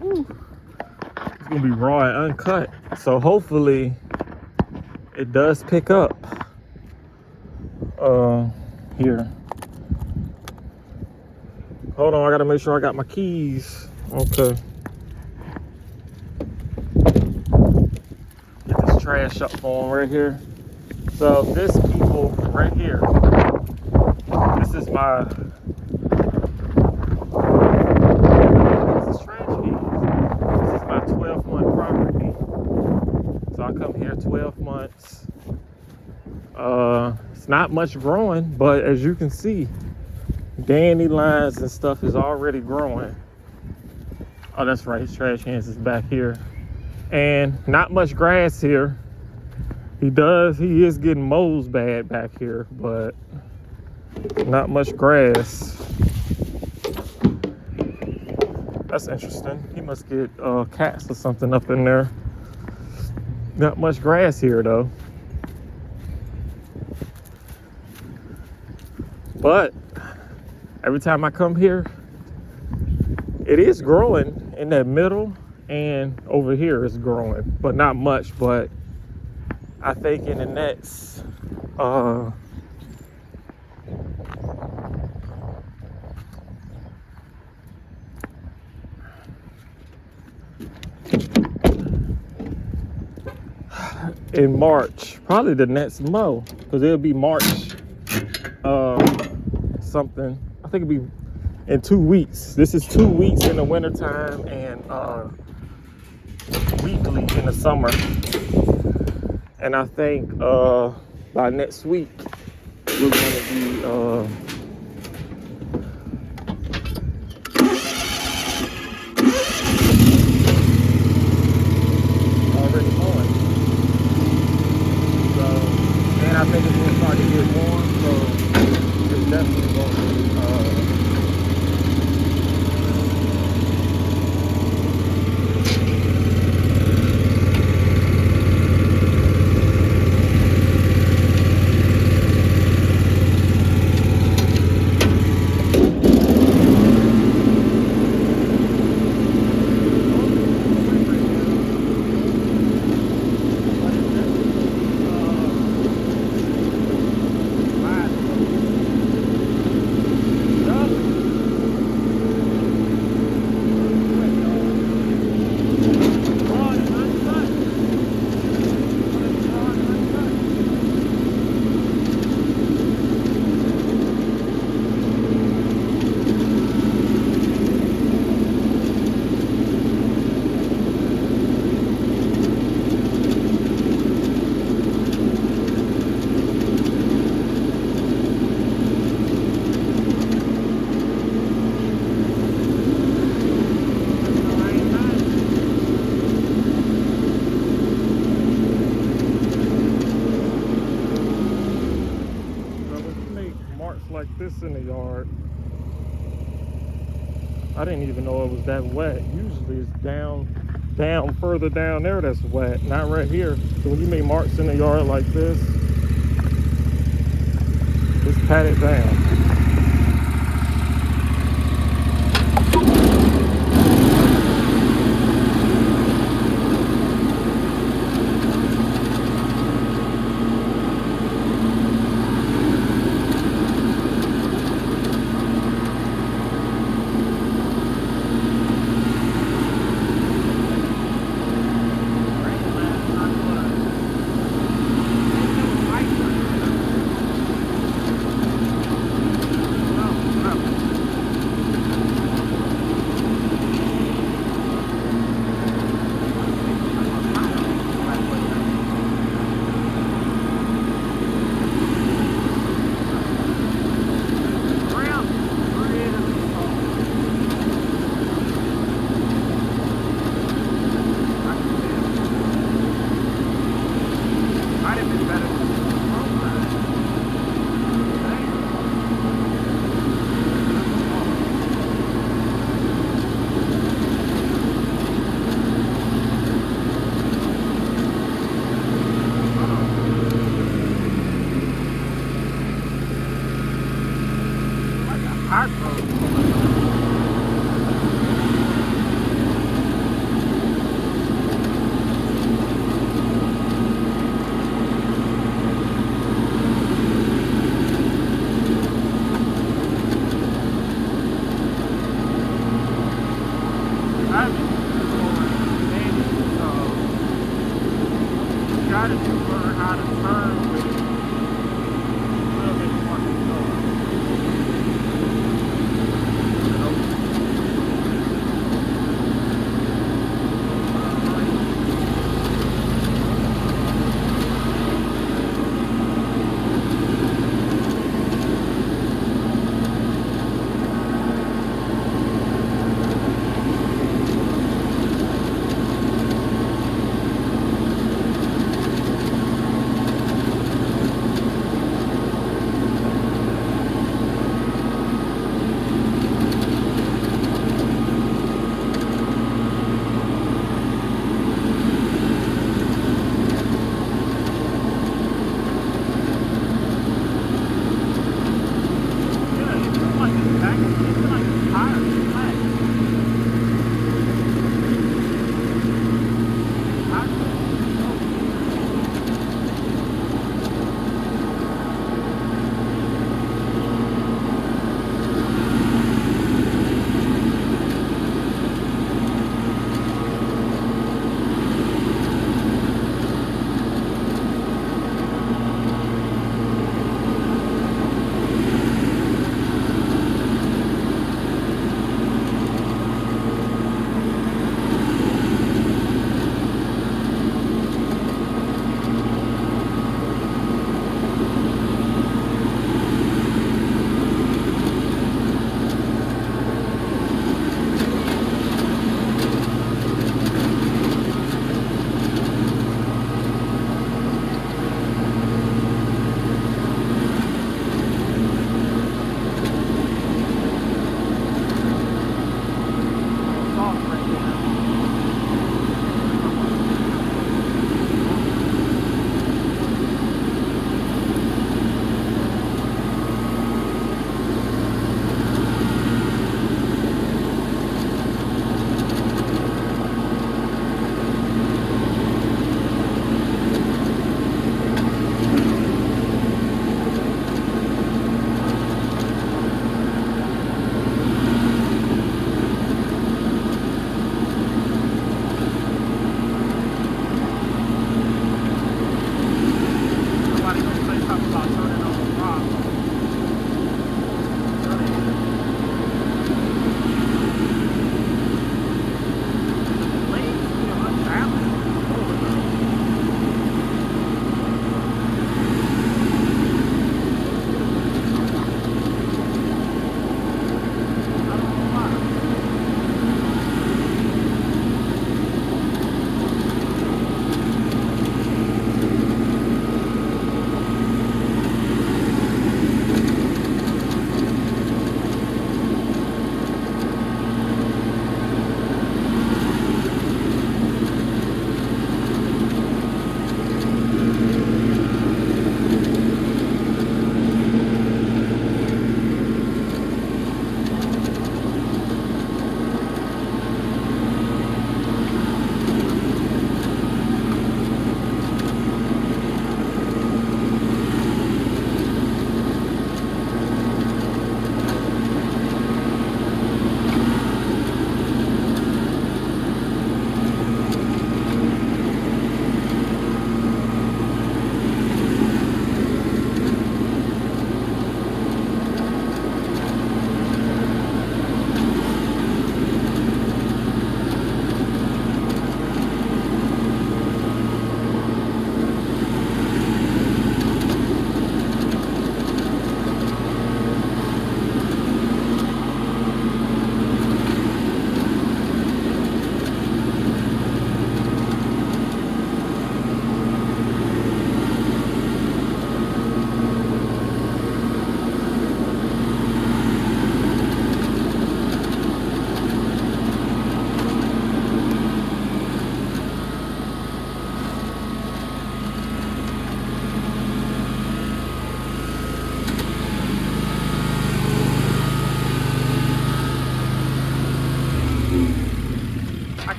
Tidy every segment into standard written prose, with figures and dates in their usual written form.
Woo. It's gonna be raw and uncut. So hopefully it does pick up. Here. Hold on, I gotta make sure I got my keys. Okay. Get this trash up for 'em right here. So this people right here. This is my. This is trash keys. This is my 12-month property. So I come here 12 months. It's not much growing, but as you can see, dandelions and stuff is already growing. Oh, that's right, his trash cans is back here. And not much grass here. He is getting mows bad back here, but not much grass. That's interesting. He must get cats or something up in there. Not much grass here though. But every time I come here, it is growing in that middle, and over here it's growing, but not much. But I think in the next in March, probably the next mow, because it'll be March something. I think it'll be in 2 weeks. This is 2 weeks in the wintertime and weekly in the summer. And I think by next week we're gonna be already mowing. So, and I think it's gonna start to get warm, so it's definitely gonna be like this in the yard. I didn't even know it was that wet. Usually it's down further down there that's wet, not right here. So when you make marks in the yard like this, just pat it down. I've been got to learn how to turn with a little bit more control.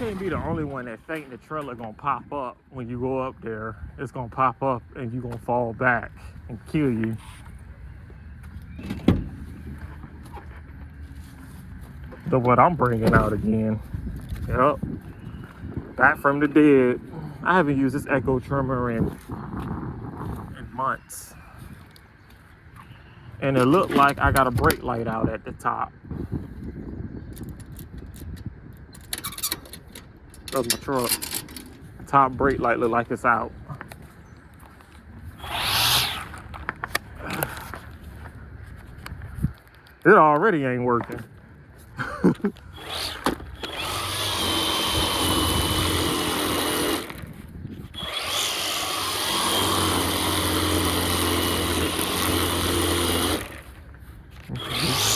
can't be the only one that think the trailer gonna pop up when you go up there. It's gonna pop up and you're gonna fall back and kill you. But what I'm bringing out again Yep. Back from the dead. I haven't used this Echo trimmer in months. And it looked like I got a brake light out at the top. That was my truck. The top brake light looked like it's out. It already ain't working.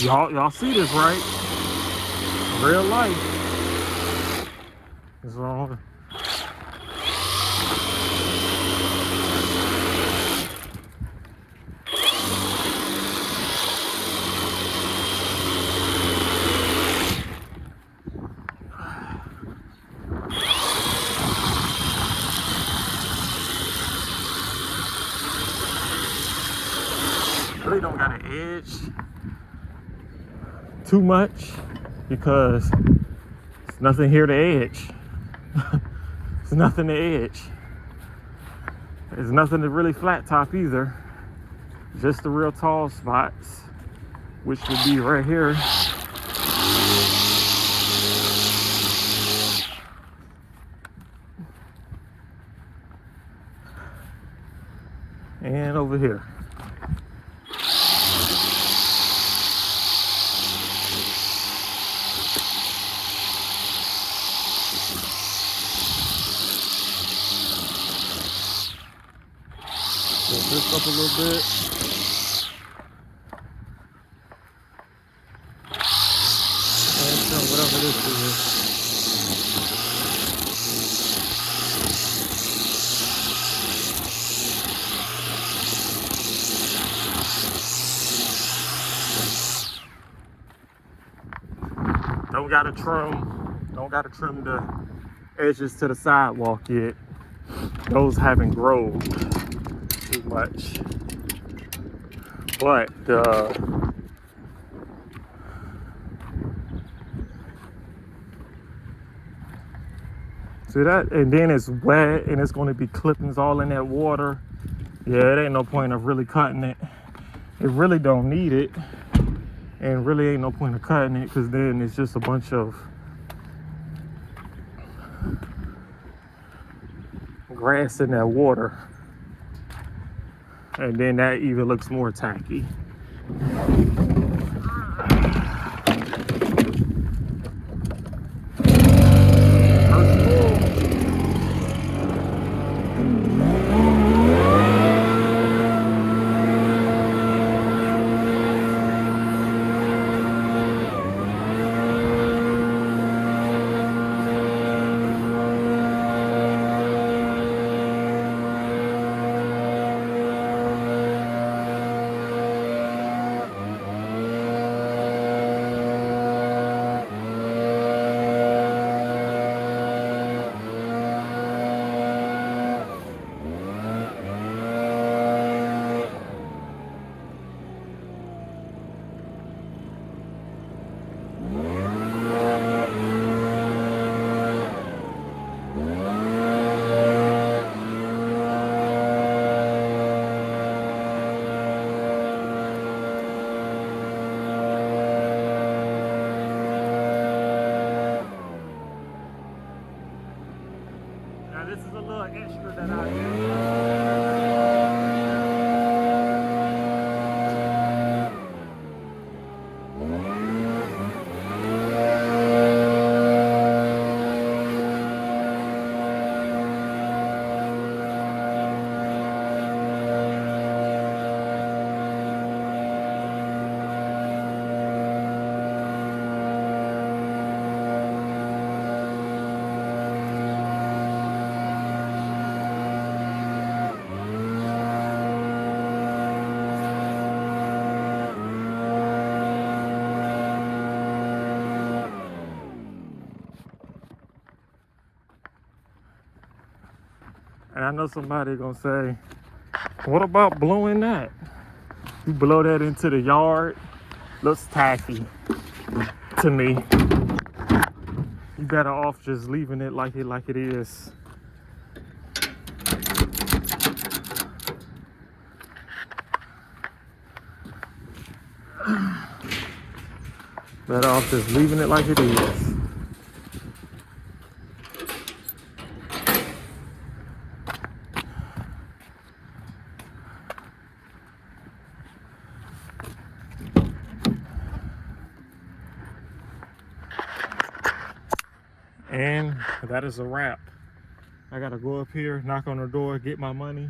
Y'all see this, right? Real life. It's wrong. Really don't got an edge too much because there's nothing here to edge. There's nothing to edge. There's nothing to really flat top either. Just the real tall spots, which would be right here. And over here. Lift this up a little bit. And whatever this is. Don't gotta trim the edges to the sidewalk yet. Those haven't grown too much. But see that? And then it's wet and it's gonna be clippings all in that water. Yeah, it ain't no point of really cutting it. It really don't need it. And really ain't no point of cutting it because then it's just a bunch of grass in that water. And then that even looks more tacky. This is a little extra that I And I know somebody gonna say, what about blowing that? You blow that into the yard, looks tacky to me. you better off just leaving it like it is. Better off just leaving it like it is. And that is a wrap. I gotta go up here, knock on the door, get my money,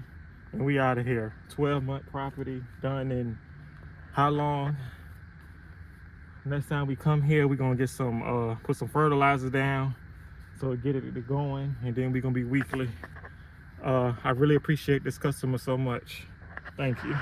and we out of here. 12-month property done in how long? Next time we come here, we're gonna get some put some fertilizer down so get it going, and then we're gonna be weekly. I really appreciate this customer so much. Thank you.